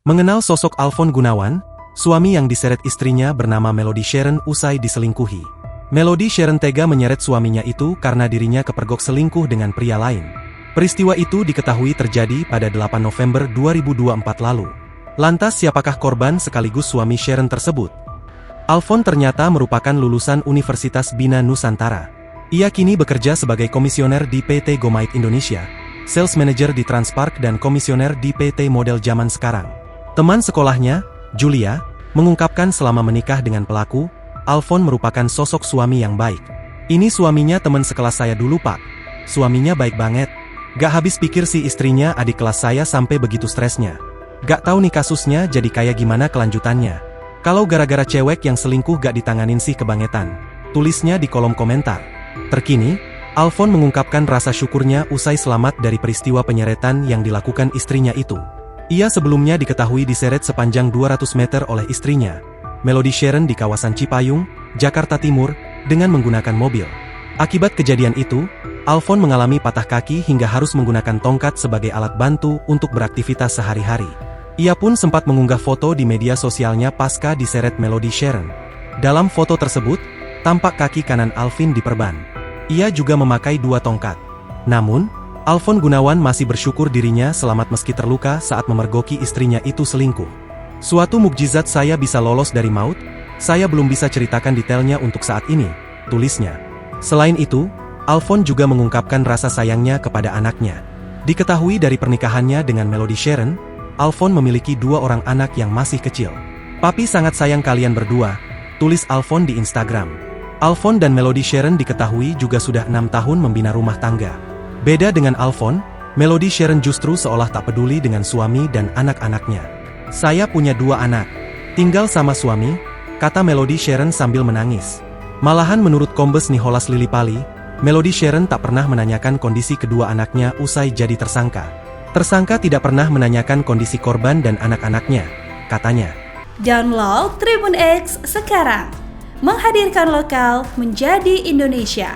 Mengenal sosok Alfon Gunawan, suami yang diseret istrinya bernama Melody Sharon usai diselingkuhi. Melody Sharon tega menyeret suaminya itu karena dirinya kepergok selingkuh dengan pria lain. Peristiwa itu diketahui terjadi pada 8 November 2024 lalu. Lantas siapakah korban sekaligus suami Sharon tersebut? Alfon ternyata merupakan lulusan Universitas Bina Nusantara. Ia kini bekerja sebagai komisioner di PT Gomait Indonesia, sales manager di Transpark dan komisioner di PT Model Zaman Sekarang. Teman sekolahnya, Julia, mengungkapkan selama menikah dengan pelaku, Alfon merupakan sosok suami yang baik. Ini suaminya teman sekelas saya dulu pak. Suaminya baik banget. Gak habis pikir si istrinya adik kelas saya sampai begitu stresnya. Gak tahu nih kasusnya jadi kayak gimana kelanjutannya. Kalau gara-gara cewek yang selingkuh gak ditanganin sih kebangetan. Tulisnya di kolom komentar. Terkini, Alfon mengungkapkan rasa syukurnya usai selamat dari peristiwa penyeretan yang dilakukan istrinya itu. Ia sebelumnya diketahui diseret sepanjang 200 meter oleh istrinya, Melody Sharon di kawasan Cipayung, Jakarta Timur, dengan menggunakan mobil. Akibat kejadian itu, Alfon mengalami patah kaki hingga harus menggunakan tongkat sebagai alat bantu untuk beraktivitas sehari-hari. Ia pun sempat mengunggah foto di media sosialnya pasca diseret Melody Sharon. Dalam foto tersebut, tampak kaki kanan Alvin diperban. Ia juga memakai 2 tongkat. Namun, Alfon Gunawan masih bersyukur dirinya selamat meski terluka saat memergoki istrinya itu selingkuh. Suatu mukjizat saya bisa lolos dari maut, saya belum bisa ceritakan detailnya untuk saat ini, tulisnya. Selain itu, Alfon juga mengungkapkan rasa sayangnya kepada anaknya. Diketahui dari pernikahannya dengan Melody Sharon, Alfon memiliki 2 orang anak yang masih kecil. Papi sangat sayang kalian berdua, tulis Alfon di Instagram. Alfon dan Melody Sharon diketahui juga sudah 6 tahun membina rumah tangga. Beda dengan Alfon, Melody Sharon justru seolah tak peduli dengan suami dan anak-anaknya. Saya punya 2 anak. Tinggal sama suami, kata Melody Sharon sambil menangis. Malahan menurut Kombes Nicholas Lilipali, Melody Sharon tak pernah menanyakan kondisi kedua anaknya usai jadi tersangka. Tersangka tidak pernah menanyakan kondisi korban dan anak-anaknya, katanya. Download Tribun X sekarang. Menghadirkan lokal menjadi Indonesia.